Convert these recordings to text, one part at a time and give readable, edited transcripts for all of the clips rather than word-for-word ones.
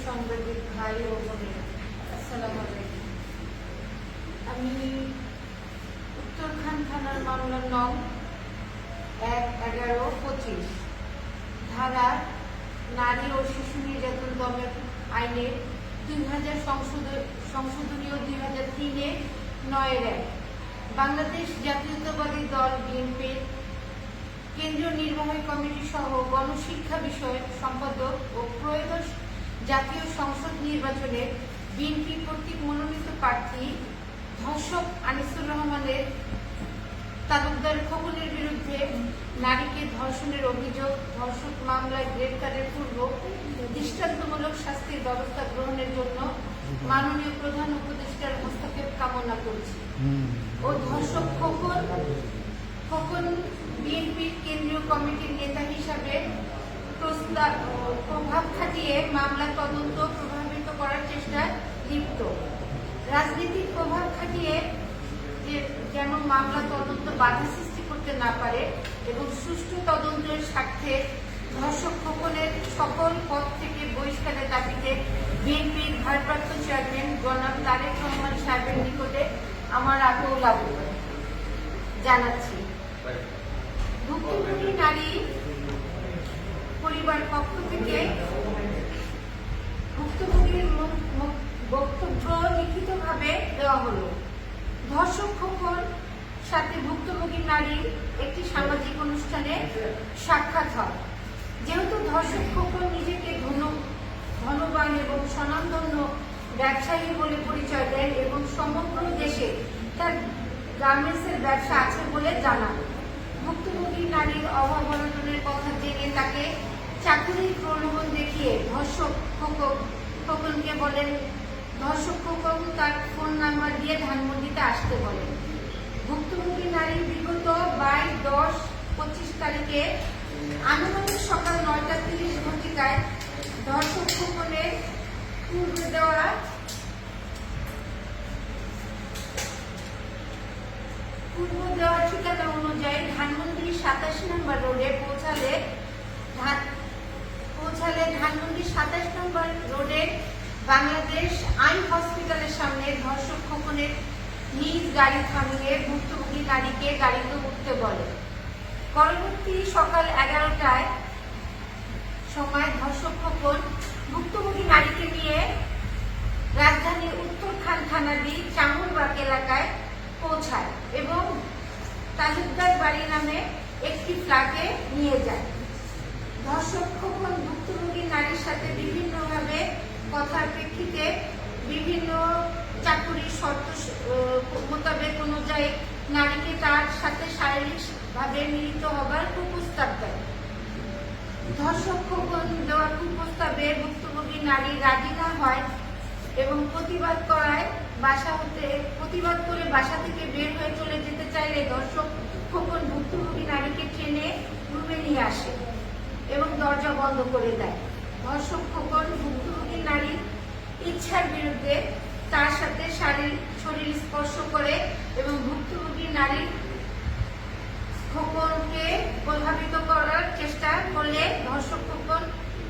সাংবাদিক ভাই ও বোনেরা, আসসালামু আলাইকুম। আমি উত্তরখান থানার মামলার নং ১-১১-২৫ ধারা নারী ও শিশু নির্যাতন দমন আইনের ২০০০ সংশোধনীয় ২০০৩-এ ৯-১ বাংলাদেশ জাতীয়তাবাদী দল বিএনপির কেন্দ্রীয় নির্বাহী কমিটি সহ গণশিক্ষা বিষয়ক সম্পাদক ও ত্রয়োদশ জাতীয় সংসদ নির্বাচনে বিএনপি কর্তৃক মনোনীত প্রার্থী ধর্ষক আনিসুর রহমানের তালুকদার খোকনের বিরুদ্ধে নারীকে ধর্ষণের অভিযোগ ধর্ষক মামলায় গ্রেপ্তারের পূর্ব দৃষ্টান্তমূলক শাস্তির ব্যবস্থা গ্রহণের জন্য মাননীয় প্রধান উপদেষ্টার হস্তক্ষেপ কামনা করছি ও ধর্ষক খোকন বিএনপির কেন্দ্রীয় কমিটির নেতা হিসাবে প্রভাব খাটিয়ে মামলা তদন্ত প্রভাবিত করার চেষ্টায় লিপ্ত। রাজনীতির প্রভাব খাটিয়ে যেন মামলা তদন্ত বাধা সৃষ্টি করতে না পারে এবং সুষ্ঠু তদন্তের স্বার্থে ধর্ষক খোকনের সকল পদ থেকে বহিষ্কারের দাবিতে বিএনপির ভারপ্রাপ্ত চেয়ারম্যান জনাব তারেক রহমান সাহেবের নিকটে আমার আকুল আবেদন জানাচ্ছি। ভুক্তভোগী নারী পরিবার পক্ষ থেকে ভুক্তভোগীর বক্তব্য লিখিতভাবে দেওয়া হলো। ধর্ষক খোকন সাথে ভুক্তভোগী নারীর একটি সামাজিক অনুষ্ঠানে সাক্ষাৎ হয়। যেহেতু ধর্ষক খোকন নিজেকে ধনবান এবং স্বনামধন্য ব্যবসায়ী বলে পরিচয় দেন এবং সমগ্র দেশে তার গার্মেন্টসের ব্যবসা আছে বলে জানান, ভুক্তভোগী নারীর অভাব অনটনের কথা জেনে তাকে চাকরির প্রলোভন দেখিয়ে ধর্ষক খোকনকে বলেন। ধর্ষক খোকন তার ফোন নাম্বার দিয়ে ধানমন্ডিতে আসতে বলেন। ভুক্তভোগী নারী বিগত 22-10-25 তারিখে আনুমানিক সকাল 9:30 ঘটিকায় ধর্ষক খোকনের পূর্ব দেওয়া ঠিকানা অনুযায়ী ধানমন্ডি 27 নম্বর রোডে পৌঁছালে ধানমন্ডি 27 নম্বর রোডে বাংলাদেশ আই হসপিটালের সামনে ধর্ষক খোকনের নিজ গাড়ি থামিয়ে ভুক্তভোগী নারীকে গাড়িতে উঠতে বলে। পরবর্তী সকাল 11টায় সময় ধর্ষক খোকন ভুক্তভোগী নারীকে নিয়ে রাজধানীর উত্তরখান থানাধীন চামুরবাগ এলাকায় পৌঁছায় এবং তালুকদার বাড়ি নামে একটি ফ্ল্যাটে নিয়ে যায়। ধর্ষক খোকন ভুক্তভোগী নারীর সাথে বিভিন্নভাবে কথার প্রেক্ষিতে বিভিন্ন চাকুরির শর্ত মোতাবেক অনুযায়ী নারীকে তার সাথে শারীরিকভাবে মিলিত হবার কুপ্রস্তাব দেয়। ধর্ষক খোকন দেওয়ার কুপ্রস্তাবে ভুক্তভোগী নারী রাজি না হয় এবং প্রতিবাদ করে বাসা থেকে বের হয়ে চলে যেতে চাইলে ধর্ষক খোকন ভুক্তভোগী নারীকে টেনে রুমে নিয়ে আসে এবং দরজা বন্ধ করে দেয়। ধর্ষক খোকন ভুক্তভোগী নারীর ইচ্ছার বিরুদ্ধে তার সাথে শরীর স্পর্শ করে এবং ভুক্তভোগী নারী খোকনকে প্রভাবিত করার চেষ্টা করলে ধর্ষক খোকন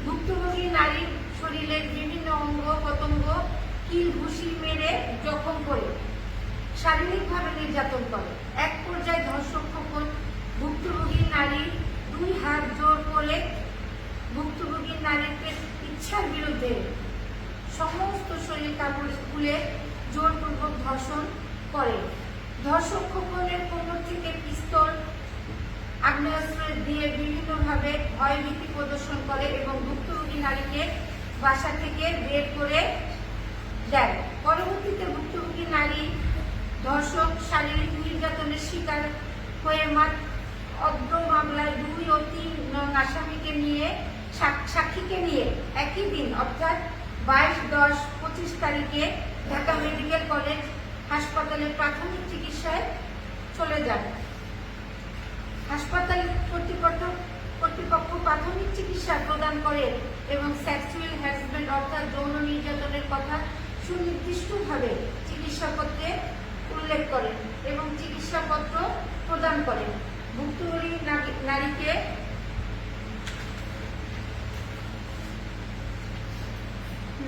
ভুক্তভোগী নারীর শরীরের বিভিন্ন অঙ্গ প্রত্যঙ্গ কিল ঘুষি মেরে জখম করে শারীরিকভাবে নির্যাতন করে। এক পর্যায়ে ধর্ষক খোকন ভুক্তভোগী নারীর 2 হাত জোর করে ভুক্তভোগী নারীকে ইচ্ছার বিরুদ্ধে সমস্ত শরীর কাপড় খুলে জোরপূর্বক ধর্ষণ করে। ধর্ষক খোকনের কোমর থেকে পিস্তল আগ্নেয়াস্ত্র দিয়ে বিভিন্নভাবে ভয়ভীতি প্রদর্শন করে এবং ভুক্তভোগী নারীকে বাসা থেকে বের করে দেয়। পরবর্তীতে ভুক্তভোগী নারী ধর্ষক শারীরিক নির্যাতনের শিকার হয়ে অদ্র মামলায় 2 ও 3 নং আসামিকে নিয়ে সাক্ষীকে নিয়ে একই দিন অর্থাৎ 22-10-25 তারিখে ঢাকা মেডিকেল কলেজ হাসপাতালে প্রাথমিক চিকিৎসায় চলে যান। হাসপাতাল কর্তৃপক্ষ প্রাথমিক চিকিৎসা প্রদান করে এবং সেক্সুয়াল হ্যারাসমেন্ট অর্থাৎ যৌন নির্যাতনের কথা সুনির্দিষ্টভাবে চিকিৎসাপত্রে উল্লেখ করেন এবং চিকিৎসাপত্র প্রদান করেন। ভুক্তভোগী নারীকে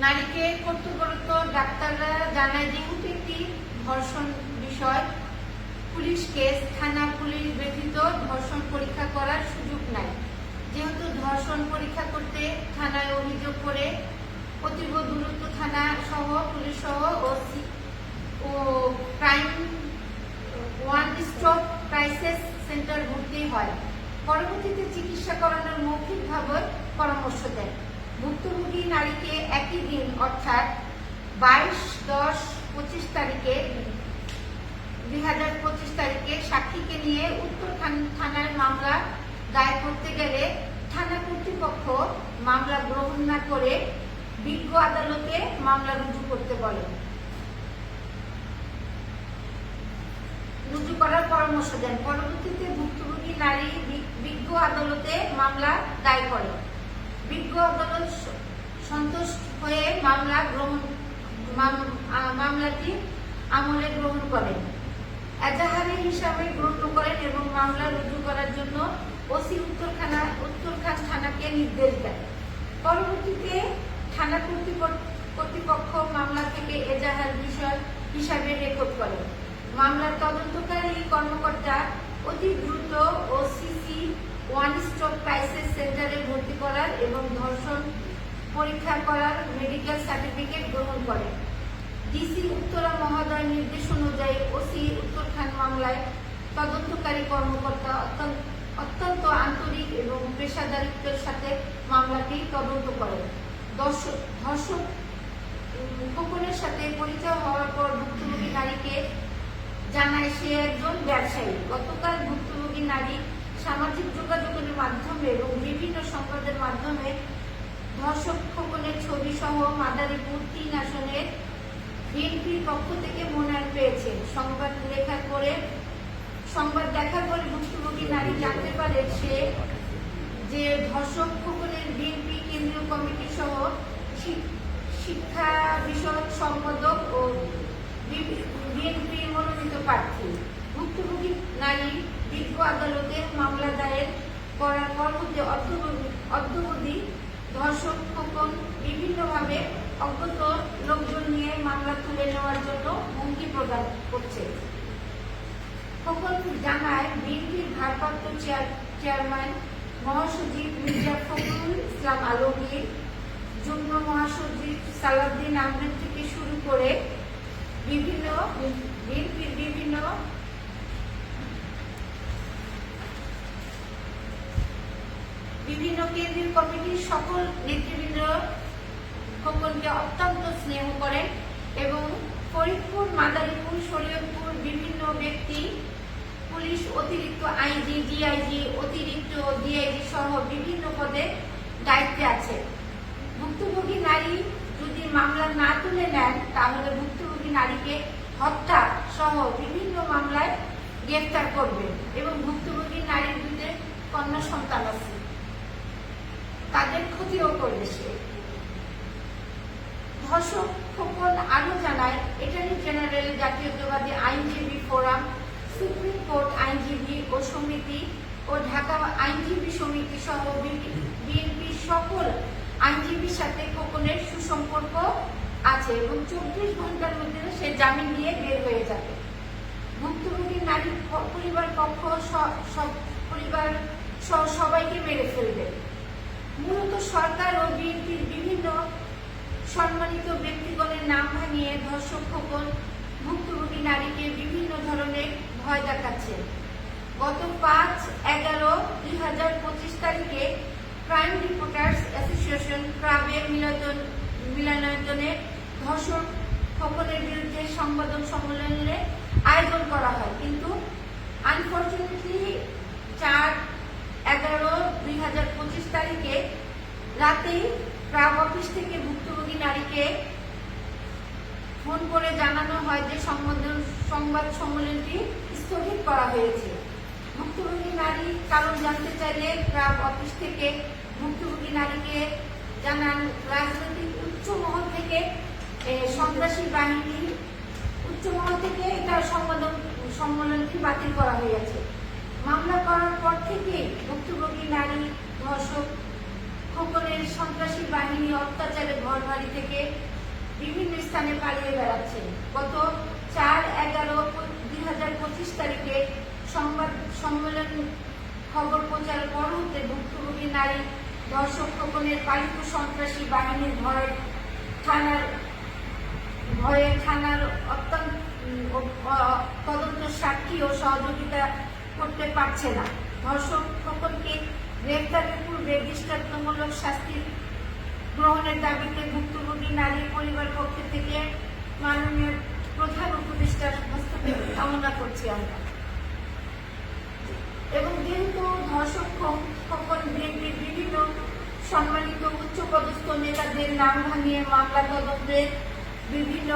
নারীকে কর্তব্যরত ডাক্তাররা জানায় যেহেতু একটি ধর্ষণ বিষয়, পুলিশ কেস, থানা পুলিশ ব্যতীত ধর্ষণ পরীক্ষা করার সুযোগ নাই। যেহেতু ধর্ষণ পরীক্ষা করতে থানায় অভিযোগ করে অতীব দূরত্ব থানা সহ পুলিশ সহ ও crime one stop crisis centre ভর্তি হয়। পরবর্তীতে চিকিৎসা করানোর মৌখিকভাবে পরামর্শ দেয়। ভুক্তভোগী নারীকে একই দিন অর্থাৎ 22/10/25 তারিখে 2025 তারিখে সাক্ষীকে নিয়ে উত্তর থানায় মামলা দায়ের করতে গেলে থানা কর্তৃপক্ষ মামলা গ্রহণ না করে বিজ্ঞ আদালতে মামলা রুজু করতে বলে, রুজু করার পরামর্শ দেন। পরবর্তীতে ভুক্তভোগী নারী বিজ্ঞ আদালতে মামলা দায়ের করে। বিজ্ঞ আদালত সন্তুষ্ট হয়ে মামলাটি আমলে গ্রহণ করেন, এজাহারে হিসাবে গ্রহণ করেন এবং মামলা রুজু করার জন্য ওসি উত্তরখান থানাকে নির্দেশ দেন। পরবর্তীতে থানা কর্তৃপক্ষ মামলা থেকে এজাহার বিষয় হিসাবে রেকর্ড করে। মামলার তদন্তকারী কর্মকর্তা অতি দ্রুত ও সিসি ওয়ান স্টপ ক্রাইসিস সেন্টারে ভর্তি করার এবং ধর্ষণ পরীক্ষা করার মেডিকেল সার্টিফিকেট গ্রহণ করে। ডিসি উত্তরা মহোদয় নির্দেশ অনুযায়ী ওসি উত্তরখান মামলায় তদন্তকারী কর্মকর্তা অত্যন্ত আন্তরিক এবং পেশাদারিত্বের সাথে মামলাটি তদন্ত করেন। ধর্ষক খোকনের সাথে পরিচয় হওয়ার পর ভুক্তভোগী নারীকে জানায় সে একজন ব্যবসায়ী। গতকাল ভুক্তভোগী নারী সামাজিক যোগাযোগের মাধ্যমে এবং বিভিন্ন সংবাদের মাধ্যমে ধর্ষক খোকনের ছবি সহ মাদারীপুর 3 আসনের বিএনপির পক্ষ থেকে মনোনয়ন পেয়েছেন। সংবাদ দেখার পরে ভুক্তভোগী নারী জানতে পারে যে ধর্ষক খোকনের বিএনপি কেন্দ্রীয় কমিটি সহ শিক্ষা বিষয়ক সম্পাদক ও বিএনপি মনোনীত প্রার্থী। ভুক্তভোগী নারী বিজ্ঞ আদালতে মামলা দায়ের করার পর হতে অদ্যাবধি ধর্ষক খোকন বিভিন্নভাবে অজ্ঞাত লোকজন নিয়ে মামলা তুলে নেওয়ার জন্য হুমকি প্রদান করছে। খোকন জানায় বিএনপির ভারপ্রাপ্ত চেয়ারম্যান মহাসচিব মির্জা ফখরুল ইসলাম আলমগীর, যুগ্ম মহাসচিব সালাউদ্দিন আহমেদ থেকে শুরু করে বিএনপির বিভিন্ন কেন্দ্রীয় কমিটির সকল নেতৃবৃন্দ খোকনকে অত্যন্ত স্নেহ করেন এবং ফরিদপুর, মাদারীপুর, শরীয়তপুর বিভিন্ন ব্যক্তি, পুলিশ অতিরিক্ত আইজি, ডিআইজি, অতিরিক্ত ডিআইজি সহ বিভিন্ন পদে দায়িত্বে আছে। ভুক্তভোগী নারী যদি মামলা না তুলে নেন তাহলে ভুক্তভোগী নারীকে হত্যা সহ বিভিন্ন মামলায় গ্রেফতার করবে এবং ভুক্তভোগী নারীর দুধে কন্যা সন্তান আছে, তাদের ক্ষতিও করবে সে। ধর্ষক খোকন আরো জানায় অ্যাটর্নি জেনারেল, জাতীয়তাবাদী আইনজীবী ফোরাম, সুপ্রিম কোর্ট আইনজীবী ও সমিতি ও ঢাকা আইনজীবী সমিতি সহ বিএনপির সকল আইনজীবীর সাথে খোকনের সুসম্পর্ক আছে এবং 24 ঘন্টার মধ্যে সে জামিন নিয়ে বের হয়ে যাবে। ভুক্তভোগী নারী পরিবার পক্ষ পরিবার সবাইকে মেরে ফেলবে। মূলত সরকার ও বিএনপির বিভিন্ন সম্মানিত ব্যক্তিগণের নাম ভাঙিয়ে ধর্ষক খোকন ভুক্তভোগী নারীকে বিভিন্ন ধরনের ভয় দেখাচ্ছে। গত 5/11/2025 তারিখে ক্রাইম রিপোর্টার্স অ্যাসোসিয়েশন ক্রাবের মিলনায়তনে ধর্ষক খোকনের বিরুদ্ধে সংবাদ সম্মেলনের আয়োজন করা হয়, কিন্তু আনফরচুনেটলি 4/11/2025 তারিখে রাতেই ক্রাব অফিস থেকে ভুক্তভোগী নারীকে ফোন করে জানানো হয় যে সংবাদ সম্মেলনটি স্থগিত করা হয়েছে। ভুক্তভোগী নারী কারণ জানতে চাইলে ক্রাব অফিস থেকে ভুক্তভোগী নারীকে জানান রাজনৈতিক উচ্চ মহল থেকে সন্ত্রাসী বাহিনী উচ্চ মহল থেকে এটা সম্মেলনটি বাতিল করা হয়েছে। মামলা করার পর থেকে ভুক্তভোগী নারী ধর্ষক খোকনের সন্ত্রাসী বাহিনী বাহিনী অত্যাচারে ঘর বাড়ি থেকে বিভিন্ন স্থানে পালিয়ে বেড়াচ্ছেন। গত 4/11/2025 তারিখে সংবাদ সম্মেলন খবর প্রচার পর হতে ভুক্তভোগী নারী ধর্ষক খোকনের পালিত সন্ত্রাসী বাহিনীর থানার তদন্ত সাক্ষী ও সহযোগিতা করতে পারছে না। ধর্ষক খোকনকে গ্রেফতারের পূর্বে দৃষ্টান্তমূলক শাস্তি গ্রহণের দাবিতে ভুক্তভোগী নারীর পরিবার পক্ষ থেকে মাননীয় প্রধান উপদেষ্টার হস্তক্ষেপ কামনা করছি আমরা। এবং যেহেতু ধর্ষক খোকন বিএনপির বিভিন্ন সম্মানিত উচ্চপদস্থ নেতাদের নাম ভাঙিয়ে মামলা তদন্তের বিভিন্ন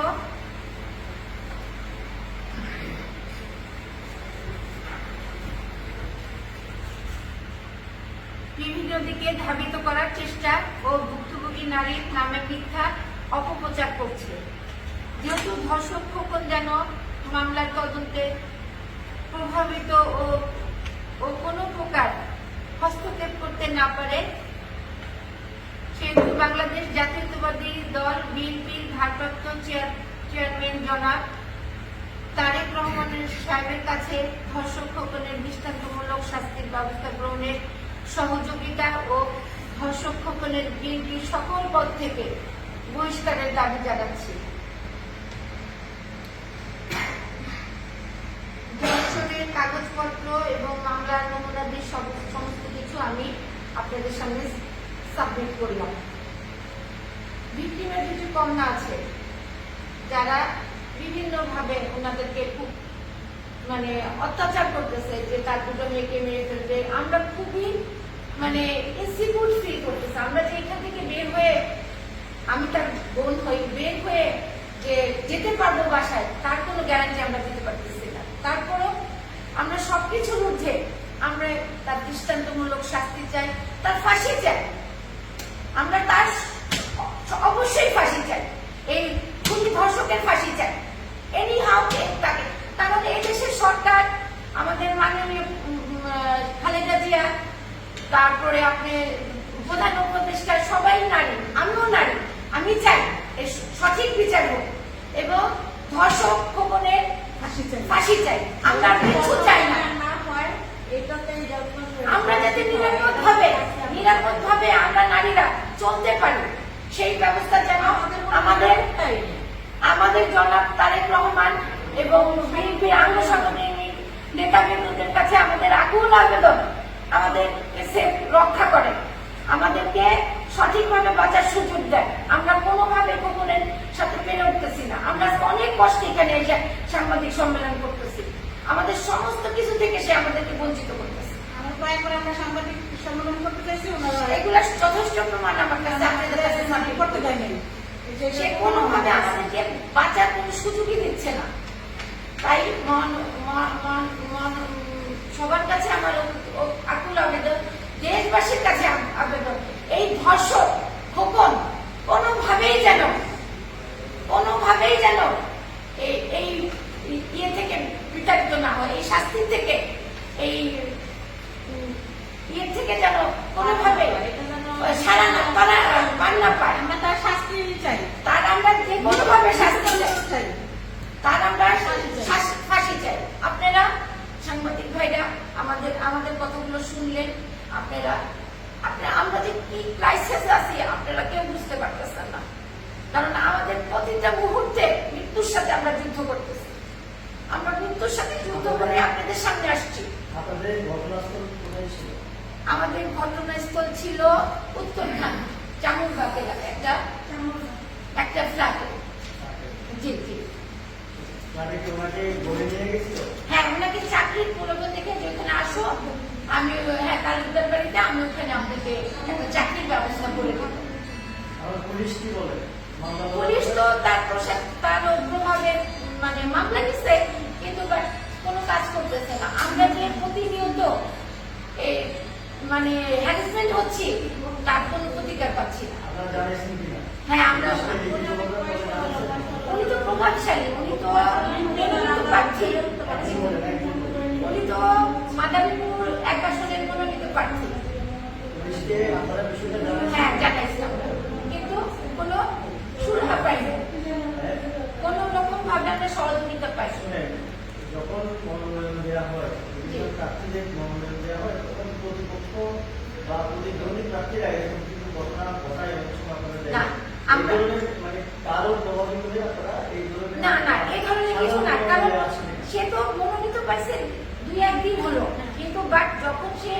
দিকে ধাবিত করার চেষ্টা ও ভুক্তভোগী নারীর নামে মিথ্যা অপপ্রচার করছে। যেহেতু ধর্ষক খোকন যেন মামলার তদন্তে প্রভাবিত ও কোনো প্রকার হস্তক্ষেপ করতে না পারে, সেহেতু বাংলাদেশ জাতীয়তাবাদী দল বিএনপির ভারপ্রাপ্ত চেয়ারম্যান জনাব তারেক রহমান সাহেবের কাছে ধর্ষক খোকনের দৃষ্টান্তমূলক শাস্তির ব্যবস্থা গ্রহণের সহযোগিতা ও ধর্ষক খোকনের বিএনপির সকল পদ থেকে বহিষ্কারের দাবি জানাচ্ছি। ধর্ষণের কাগজপত্র এবং মামলার নমুনাদের সমস্ত কিছু আমি আপনাদের সামনে সাবমিট করলাম। ভিকটিমের কিছু কন্যা আছে যারা বিভিন্ন ভাবে ওনাদেরকে খুব অত্যাচার করতেছে, যে তার দুটো মেয়েকে মেরে ফেলবে। আমরা খুবই ইনসিকিউর ফিল করতেছি। আমরা যে এখান থেকে বের হয়ে, আমি তার বোন হই, বের হয়ে যে যেতে পারবো বাসায়, তার কোনো গ্যারান্টি আমরা দিতে পারতেছি না। তারপরও আমরা সবকিছুর ঊর্ধ্বে আমরা তার দৃষ্টান্তমূলক শাস্তি চাই, তার ফাঁসি চাই। আমরা তার অবশ্যই ফাঁসি চাই, এই খুনি ধর্ষকের ফাঁসি চাই। এনি হাউ তাকে, তার মানে এই দেশের সরকার, আমাদের মাননীয় খালেদা জিয়া, তারপরে আপনি প্রধান উপদেষ্টা, সবাই নারী, আমিও নারী। আমি চাই এর সঠিক বিচার হোক এবং ধর্ষক খোকনের ফাঁসি চাই। আমরা কিছু চাই না। আমরা যাতে নিরাপদ ভাবে আমরা নারীরা চলতে পারি, সেই ব্যবস্থা যেন আমাদের জনাব তারেক রহমান এবং বিএনপির আঙ্গসাংগঠনিক নেতাবৃন্দদের কাছে আমাদের আকুল আবেদন, আমাদের রক্ষা করে, আমাদেরকে সঠিকভাবে বাঁচার সুযোগ দেয়। আমরা কোনোভাবে খোকনের সাথে পেরে উঠতেছি না। আমরা অনেক কষ্টে এখানে এসে সাংবাদিক সম্মেলন করতেছি, আমাদের সমস্ত কিছু থেকে সে আমাদেরকে বঞ্চিত করতেছে। আমরা সাংবাদিক সম্মেলন করতে চাইছি, এগুলা যথেষ্ট প্রমাণ আমার কাছে আপনাদের কাছে করতে দেয়নি। সে কোনোভাবে আমাদেরকে বাঁচার কোনো সুযোগই দিচ্ছে না। তাই সবার কাছে আমার আকুল আবেদন, দেশবাসীর কাছে আবেদন, এই ধর্ষক খোকন কোনোভাবেই যেন এই ইয়ে থেকে বিতাড়িত না হয়, এই শাস্তি থেকে, এই ইয়ে থেকে যেন কোনোভাবে সারা না পায়। আমরা তার শাস্তি চাই, তার আমরা যে কোনোভাবে শাস্তি চাই, তার আমরা ফাঁসি চাই। আপনারা সাংবাদিক ভাইরা আমাদের কথাগুলো শুনলেন। আমরা যে কি ক্রাইসিস আছি আপনারা কেউ বুঝতে পারতেছেন না, কারণ আমাদের প্রতিটা মুহূর্তে মৃত্যুর সাথে আমরা যুদ্ধ করতেছি। আমরা মৃত্যুর সাথে যুদ্ধ করে আপনাদের সামনে আসছি। আমাদের ঘটনাস্থল ছিল উত্তরখান চামুরবাগ এলাকায় একটা ফ্ল্যাটে। জি জি, হ্যাঁ, ওনাকে চাকরির প্রলোভন দেখে যেখানে আসো, আমি তালুকদার বাড়িতে, আমি ওখানে আপনাকে একটা চাকরির ব্যবস্থা করে দেব। পুলিশ তো তার অগ্রভাবে মামলা নিচ্ছে, কিন্তু কোনো কাজ করতেছে না। আমরা যে প্রতিনিয়ত হ্যারাসমেন্ট হচ্ছি, তার কোনো প্রতিকার পাচ্ছি না। হ্যাঁ, আমরা, উনি তো প্রভাবশালী, উনি তো প্রার্থী, উনি তো মাদারীপুর 1 আসনের মনোনীত প্রার্থী। হ্যাঁ, জানাইছি আমরা। দেওয়া হয়, বিভিন্ন প্রার্থীদের মনোনয়ন দেওয়া হয়, তখন প্রতিপক্ষ বা প্রতিদ্বন্দ্বী প্রার্থীরা এরকম কিছু ঘটনা ঘটায় অনেক সময় আপনারা না, দেখেন। এই আমরা ধরনের মানে কারো প্রভাবিত হয়ে আপনারা এই ধরনের না না এই ধরনের কিছু না, কারণ সাধারণ আছে না। সে তো মনোনীত পাইছে 2-1 দিন হলো, কিন্তু বাট যখন সে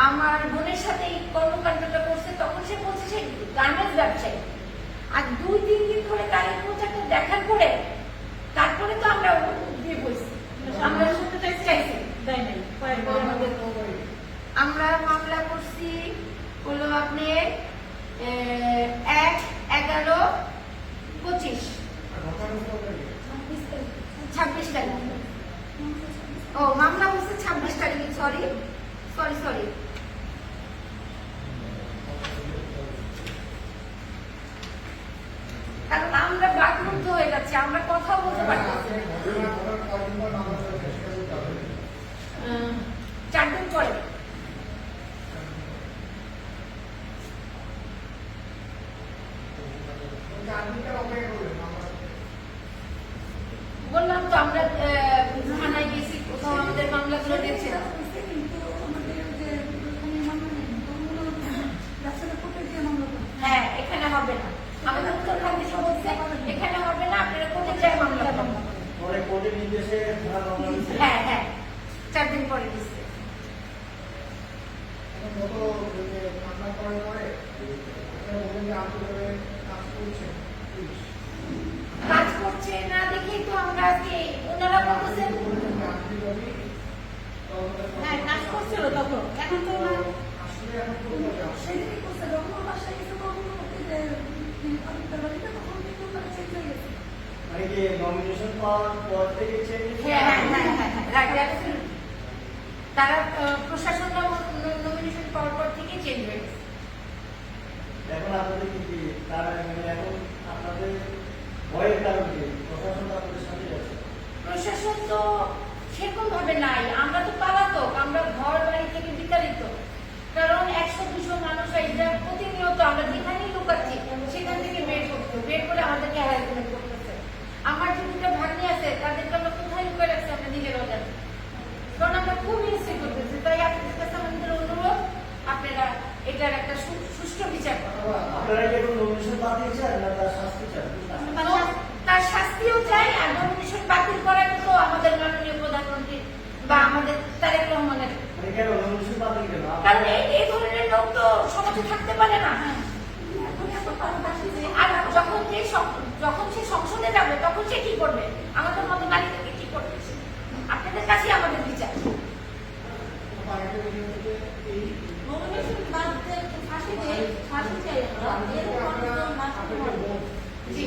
আমার বোনের সাথে এই কর্মকাণ্ডটা করছে তখন সে বলছে সে গার্মেন্টস ব্যবসায়ী, আর 2-3 দিন ধরে গাড়ির প্রচারটা দেখার পরে তারপরে তো আমরা দিয়ে বলছি আমরা চাইছি দেয় নাই কয়েকবার আমাদের আমরা মামলা করছি হলো আপনি 1-11-25 26 তারিখ। ও মামলা হচ্ছে 26 তারিখে, সরি। কারণ আমরা বাকরুদ্ধ হয়ে যাচ্ছি, আমরা কথা বলতে পারতেছি না। 4 দিন পরে বললাম তো আমরা থানায় গেছি, কোথাও আমাদের মামলাগুলো দিয়েছে। হ্যাঁ, এখানে হবে না, আমাদের উত্তরখান থেকে বলছে এখানে হবে না, আপনারা কোর্টে যায় মামলা করবেন। পরে কোর্টের নির্দেশে থানা মামলা হয়েছে। হ্যাঁ 4 দিন পরে দিচ্ছে। কাজ করছে না দেখেই তো আমরা আজকে ওনারা বলতেছেন হ্যাঁ কাজ করছিল তখন, এখন তো না। সেদিনই করছে, যখন ওর বাসায় গেছে তখন ওকে যে তখন কিন্তু ওরা চেঞ্জ হয়ে গেছে। মানে কি নমিনেশন পাওয়ার পর থেকে চেঞ্জ? হ্যাঁ, রাইট। তারা প্রশাসন নমিনেশন পাওয়ার পর থেকে চেঞ্জ হয়ে গেছে। এখন আপনাদের কি তারা মানে এখন আপনাদের ভয়ের কারণ কি? প্রশাসন আপনাদের সাথে আছে? প্রশাসন তো সেরকম ভাবে নাই, আমরা তো পালাতক, আমরা ঘর বাড়ি থেকে বিতাড়িত। কারণ 100-200 মানুষ এটা প্রতিনিয়ত আমরা যেখানেই লুকাচ্ছি সেখান থেকে বের করে আমাদেরকে হ্যারাসমেন্ট করতেছে। আমার যে 2টা ভাগ্নি আছে তাদেরকে আমরা কোথায় লুকিয়ে রাখছি আমরা নিজেরাও জানি, কারণ আমরা খুব ইনস্টে করতেছি। তাই আপনাদের কাছে আমাদের অনুরোধ, আপনারা এটার একটা সুষ্ঠু বিচার করুন। আপনারা কি এখন নমিনেশন বাতিল চান না তার শাস্তি চান? তার শাস্তিও চাই, আর নমিনেশন বাতিল করার তো আমাদের মাননীয় প্রধানমন্ত্রী বা আমাদের তারেক রহমানের, মানে কেন নমিনেশন বাতিল কেন? কারণ এই ধরনের লোক তো সমাজে থাকতে পারে না। আর যখন সে সংসদে যাবে তখন সে কি করবে, আমাদের মতো নারীদেরকে কি করবে? আপনাদের কাছে আমাদের বিচার। নমিনেশন বাদ দিয়ে ফাঁসি চাই আমরা। জি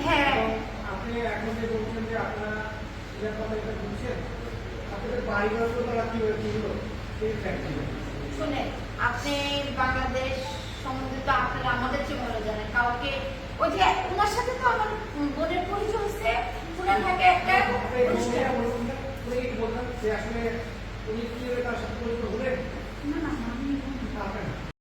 হ্যাঁ, আপনি এখন যে বলছেন যে আপনারা কথা এটা বুঝছেন, আপনাদের বাড়িঘর তো তারা কিভাবে কিনলো সেই ফ্যাক্টরি শুনে আপনি বাংলাদেশ সম্বন্ধে তো আপনারা আমাদের চেয়ে ভালো জানেন। কাউকে ওই যে ওনার সাথে তো আমার বোনের পরিচয় হচ্ছে, ওনার থাকে একটা অনুষ্ঠান। বললাম যে আসলে উনি কিভাবে তার সাথে পরিচয় হলেন? না আপনার